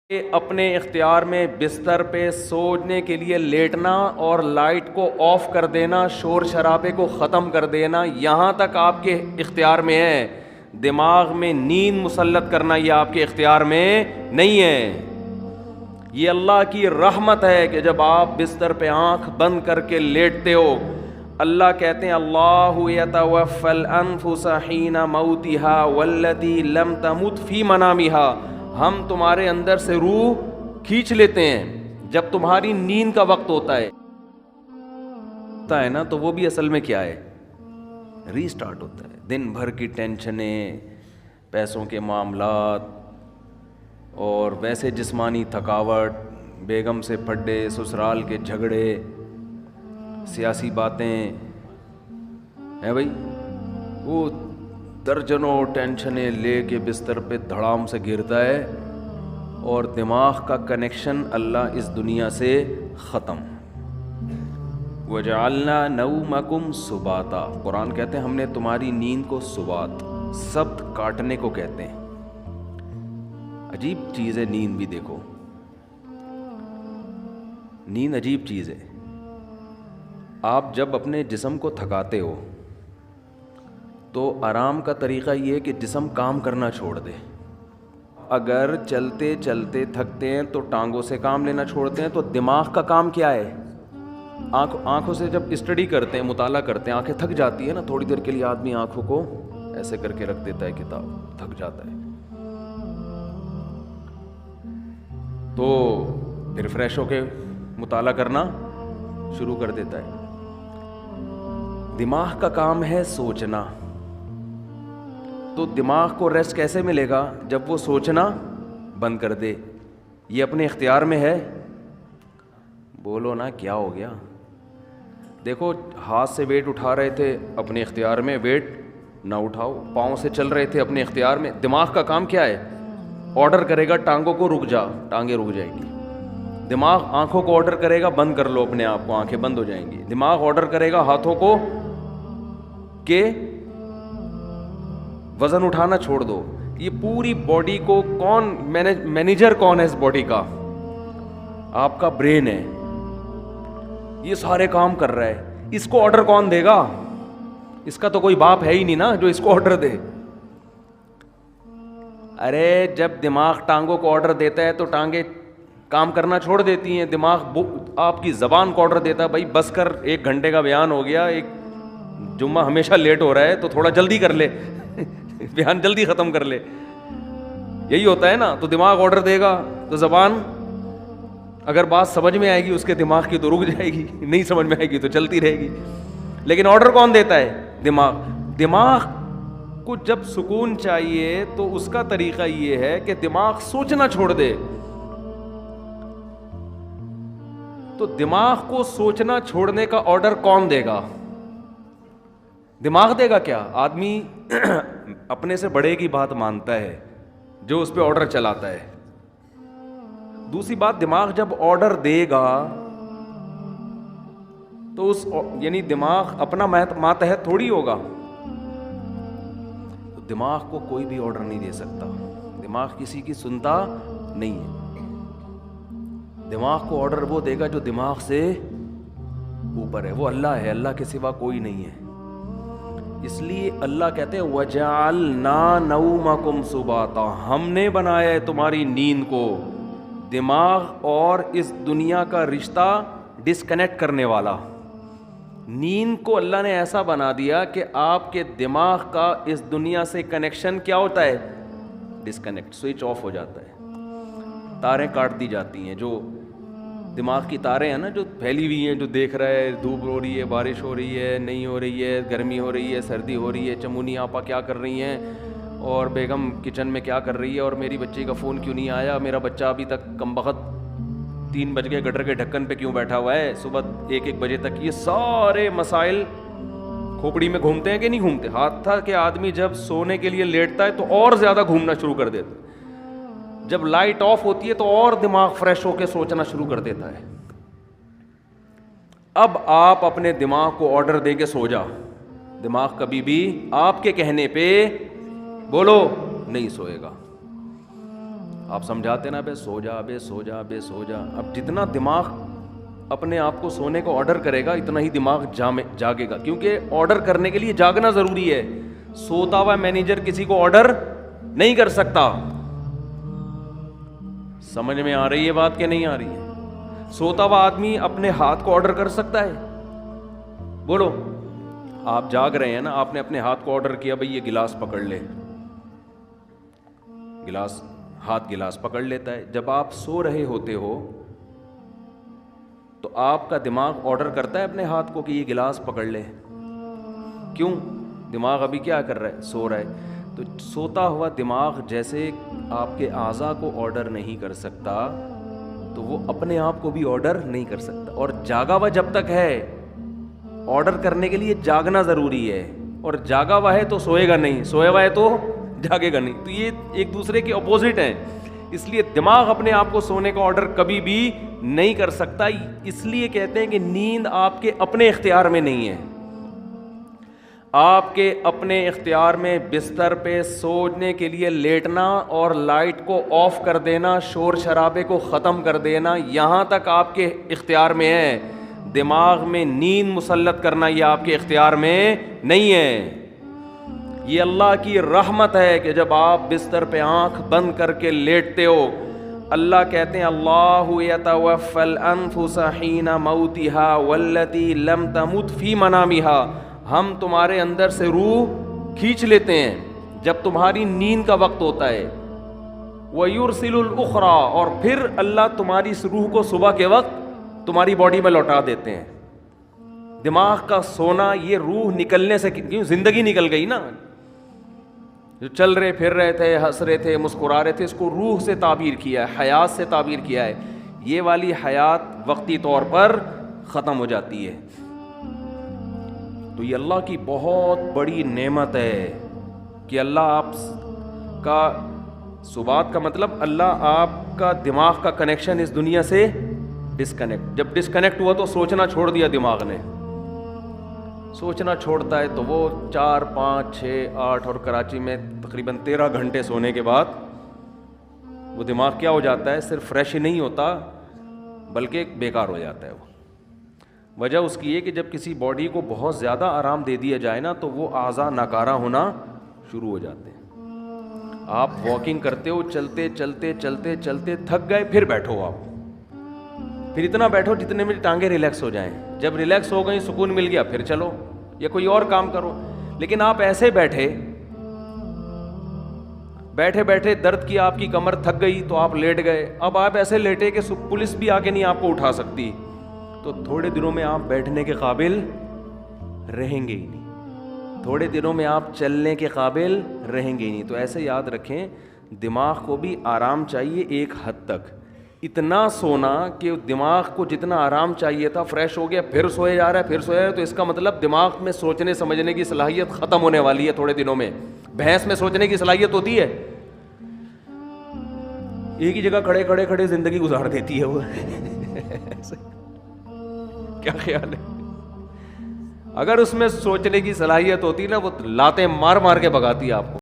کہ اپنے اختیار میں بستر پہ سونے کے لیے لیٹنا اور لائٹ کو آف کر دینا، شور شرابے کو ختم کر دینا، یہاں تک آپ کے اختیار میں ہے۔ دماغ میں نیند مسلط کرنا یہ آپ کے اختیار میں نہیں ہے۔ یہ اللہ کی رحمت ہے کہ جب آپ بستر پہ آنکھ بند کر کے لیٹتے ہو، اللہ کہتے ہیں اللہ یتوفی الانفس حین موتها والتی لم تمت فی منامها، ہم تمہارے اندر سے روح کھینچ لیتے ہیں جب تمہاری نیند کا وقت ہوتا ہے نا، تو وہ بھی اصل میں کیا ہے؟ ری سٹارٹ ہوتا ہے۔ دن بھر کی ٹینشنیں، پیسوں کے معاملات، اور ویسے جسمانی تھکاوٹ، بیگم سے پھڈے، سسرال کے جھگڑے، سیاسی باتیں ہیں بھائی، وہ درجنوں ٹینشنیں لے کے بستر پہ دھڑام سے گرتا ہے اور دماغ کا کنیکشن اللہ اس دنیا سے ختم۔ وَجَعَلْنَا نَوْمَكُمْ سُبَاتًا، قرآن کہتے ہیں ہم نے تمہاری نیند کو سبات، سبت کاٹنے کو کہتے ہیں۔ عجیب چیز ہے نیند بھی، دیکھو نیند عجیب چیز ہے۔ آپ جب اپنے جسم کو تھکاتے ہو تو آرام کا طریقہ یہ ہے کہ جسم کام کرنا چھوڑ دے۔ اگر چلتے چلتے تھکتے ہیں تو ٹانگوں سے کام لینا چھوڑتے ہیں، تو دماغ کا کام کیا ہے؟ آنکھوں سے جب اسٹڈی کرتے ہیں، مطالعہ کرتے ہیں، آنکھیں تھک جاتی ہے نا، تھوڑی دیر کے لیے آدمی آنکھوں کو ایسے کر کے رکھ دیتا ہے، کتاب تھک جاتا ہے، تو پھر فریش ہو کے مطالعہ کرنا شروع کر دیتا ہے۔ دماغ کا کام ہے سوچنا، تو دماغ کو ریسٹ کیسے ملے گا؟ جب وہ سوچنا بند کر دے۔ یہ اپنے اختیار میں ہے؟ بولو نا کیا ہو گیا؟ دیکھو ہاتھ سے ویٹ اٹھا رہے تھے، اپنے اختیار میں، ویٹ نہ اٹھاؤ۔ پاؤں سے چل رہے تھے، اپنے اختیار میں۔ دماغ کا کام کیا ہے؟ آرڈر کرے گا ٹانگوں کو رک جا، ٹانگیں رک جائیں گی۔ دماغ آنکھوں کو آرڈر کرے گا بند کر لو اپنے آپ کو، آنکھیں بند ہو جائیں گی۔ دماغ آرڈر کرے گا ہاتھوں کو کہ وزن اٹھانا چھوڑ دو۔ یہ پوری باڈی کو کون مینیجر کون ہے اس باڈی کا؟ آپ کا برین ہے، یہ سارے کام کر رہا ہے۔ اس کو آرڈر کون دے گا؟ اس کا تو کوئی باپ ہے ہی نہیں نا جو اس کو آرڈر دے۔ ارے جب دماغ ٹانگوں کو آرڈر دیتا ہے تو ٹانگیں کام کرنا چھوڑ دیتی ہیں۔ دماغ آپ کی زبان کو آرڈر دیتا ہے، بھائی بس کر، 1 گھنٹے کا بیان ہو گیا، ایک جمعہ ہمیشہ لیٹ ہو رہا ہے تو تھوڑا جلدی کر لے، بیان جلدی ختم کر لے۔ یہی ہوتا ہے نا، تو دماغ آرڈر دے گا تو زبان اگر بات سمجھ میں آئے گی اس کے دماغ کی تو رک جائے گی، نہیں سمجھ میں آئے گی تو چلتی رہے گی۔ لیکن آرڈر کون دیتا ہے؟ دماغ۔ دماغ کو جب سکون چاہیے تو اس کا طریقہ یہ ہے کہ دماغ سوچنا چھوڑ دے۔ تو دماغ کو سوچنا چھوڑنے کا آرڈر کون دے گا؟ دماغ دے گا کیا؟ آدمی اپنے سے بڑے کی بات مانتا ہے جو اس پہ آرڈر چلاتا ہے۔ دوسری بات، دماغ جب آرڈر دے گا تو یعنی دماغ اپنا ماتحت تھوڑی ہوگا، تو دماغ کو کوئی بھی آرڈر نہیں دے سکتا۔ دماغ کسی کی سنتا نہیں ہے۔ دماغ کو آرڈر وہ دے گا جو دماغ سے اوپر ہے، وہ اللہ ہے، اللہ کے سوا کوئی نہیں ہے۔ اس لیے اللہ کہتے ہیں وَجَعَلْنَا نَوْمَكُمْ سُبَاتًا، ہم نے بنایا ہے تمہاری نیند کو دماغ اور اس دنیا کا رشتہ ڈسکنیکٹ کرنے والا۔ نیند کو اللہ نے ایسا بنا دیا کہ آپ کے دماغ کا اس دنیا سے کنیکشن کیا ہوتا ہے؟ ڈسکنیکٹ، سوئچ آف ہو جاتا ہے، تاریں کاٹ دی جاتی ہیں۔ جو دماغ کی تاریں ہیں نا جو پھیلی ہوئی ہیں، جو دیکھ رہا ہے دھوپ ہو رہی ہے، بارش ہو رہی ہے، نہیں ہو رہی ہے، گرمی ہو رہی ہے، سردی ہو رہی ہے، چمونی آپا کیا کر رہی ہیں، اور بیگم کچن میں کیا کر رہی ہے، اور میری بچی کا فون کیوں نہیں آیا، میرا بچہ ابھی تک کمبخت 3 بج گئے گٹر کے ڈھکن پہ کیوں بیٹھا ہوا ہے صبح 1 بجے تک۔ یہ سارے مسائل کھوپڑی میں گھومتے ہیں کہ نہیں گھومتے؟ ہاتھ تھا کہ آدمی جب سونے کے لیے لیٹتا ہے تو اور زیادہ گھومنا شروع کر دیتا ہے، جب لائٹ آف ہوتی ہے تو اور دماغ فریش ہو کے سوچنا شروع کر دیتا ہے۔ اب آپ اپنے دماغ کو آرڈر دے کے سو جا، دماغ کبھی بھی آپ کے کہنے پہ بولو نہیں سوئے گا۔ آپ سمجھاتے نا بے سو جا، بے سو جا، بے سو جا. اب جتنا دماغ اپنے آپ کو سونے کو آرڈر کرے گا اتنا ہی دماغ جاگے گا، کیونکہ آرڈر کرنے کے لیے جاگنا ضروری ہے. سوتا ہوا مینیجر کسی کو آرڈر نہیں کر سکتا. سمجھ میں آ رہی ہے بات کہ نہیں آ رہی ہے؟ سوتا ہوا آدمی اپنے ہاتھ کو آرڈر کر سکتا ہے؟ بولو. آپ جاگ رہے ہیں نا، آپ نے اپنے ہاتھ کو آرڈر کیا بھئی یہ گلاس پکڑ لے، گلاس پکڑ لیتا ہے. جب آپ سو رہے ہوتے ہو تو آپ کا دماغ آرڈر کرتا ہے اپنے ہاتھ کو کہ یہ گلاس پکڑ لے. کیوں؟ دماغ ابھی کیا کر رہا ہے؟ سو رہا ہے. تو سوتا ہوا دماغ جیسے آپ کے اعضاء کو آرڈر نہیں کر سکتا تو وہ اپنے آپ کو بھی آرڈر نہیں کر سکتا. اور جاگا ہوا جب تک ہے، آرڈر کرنے کے لیے جاگنا ضروری ہے. اور جاگا ہوا ہے تو سوئے گا نہیں، سویا ہوا ہے تو جاگے گا نہیں. تو یہ ایک دوسرے کے اپوزٹ ہیں. اس لیے دماغ اپنے آپ کو سونے کا آرڈر کبھی بھی نہیں کر سکتا. اس لیے کہتے ہیں کہ نیند آپ کے اپنے اختیار میں نہیں ہے. آپ کے اپنے اختیار میں بستر پہ سونے کے لیے لیٹنا اور لائٹ کو آف کر دینا، شور شرابے کو ختم کر دینا، یہاں تک آپ کے اختیار میں ہے. دماغ میں نیند مسلط کرنا یہ آپ کے اختیار میں نہیں ہے. یہ اللہ کی رحمت ہے کہ جب آپ بستر پہ آنکھ بند کر کے لیٹتے ہو، اللہ کہتے ہیں اللہ یتوفی الانفس حین موتها والتی لم تمت فی منامها، ہم تمہارے اندر سے روح کھینچ لیتے ہیں جب تمہاری نیند کا وقت ہوتا ہے. وَيُرْسِلُ الْأُخْرَى، اور پھر اللہ تمہاری اس روح کو صبح کے وقت تمہاری باڈی میں لوٹا دیتے ہیں. دماغ کا سونا یہ روح نکلنے سے، کیوں زندگی نکل گئی نا. جو چل رہے پھر رہے تھے، ہنس رہے تھے، مسکرا رہے تھے، اس کو روح سے تعبیر کیا ہے، حیات سے تعبیر کیا ہے. یہ والی حیات وقتی طور پر ختم ہو جاتی ہے. تو یہ اللہ کی بہت بڑی نعمت ہے کہ اللہ آپ کا سبات کا مطلب اللہ آپ کا دماغ کا کنیکشن اس دنیا سے ڈسکنیکٹ. جب ڈسکنیکٹ ہوا تو سوچنا چھوڑ دیا دماغ نے. سوچنا چھوڑتا ہے تو وہ 4 5 6 8 اور کراچی میں تقریباً 13 گھنٹے سونے کے بعد وہ دماغ کیا ہو جاتا ہے؟ صرف فریش ہی نہیں ہوتا بلکہ بیکار ہو جاتا ہے. وہ وجہ اس کی ہے کہ جب کسی باڈی کو بہت زیادہ آرام دے دیا جائے نا تو وہ اعضاء ناکارہ ہونا شروع ہو جاتے ہیں. آپ واکنگ کرتے ہو، چلتے چلتے چلتے چلتے تھک گئے، پھر بیٹھو. آپ پھر اتنا بیٹھو جتنے میں ٹانگیں ریلیکس ہو جائیں. جب ریلیکس ہو گئی، سکون مل گیا، پھر چلو یا کوئی اور کام کرو. لیکن آپ ایسے بیٹھے بیٹھے درد کی آپ کی کمر تھک گئی تو آپ لیٹ گئے. اب آپ ایسے لیٹے کہ پولیس بھی آ کے نہیں آپ کو اٹھا سکتی. تو تھوڑے دنوں میں آپ بیٹھنے کے قابل رہیں گے ہی نہیں، تھوڑے دنوں میں آپ چلنے کے قابل رہیں گے ہی نہیں. تو ایسے یاد رکھیں دماغ کو بھی آرام چاہیے ایک حد تک. اتنا سونا کہ دماغ کو جتنا آرام چاہیے تھا فریش ہو گیا، پھر سوئے جا رہا ہے، پھر سویا ہے. تو اس کا مطلب دماغ میں سوچنے سمجھنے کی صلاحیت ختم ہونے والی ہے تھوڑے دنوں میں. بھینس میں سوچنے کی صلاحیت ہوتی ہے، ایک ہی جگہ کھڑے کھڑے زندگی گزار دیتی ہے وہ. کیا خیال ہے؟ اگر اس میں سوچنے کی صلاحیت ہوتی نا وہ لاتیں مار مار کے بھگاتی آپ کو.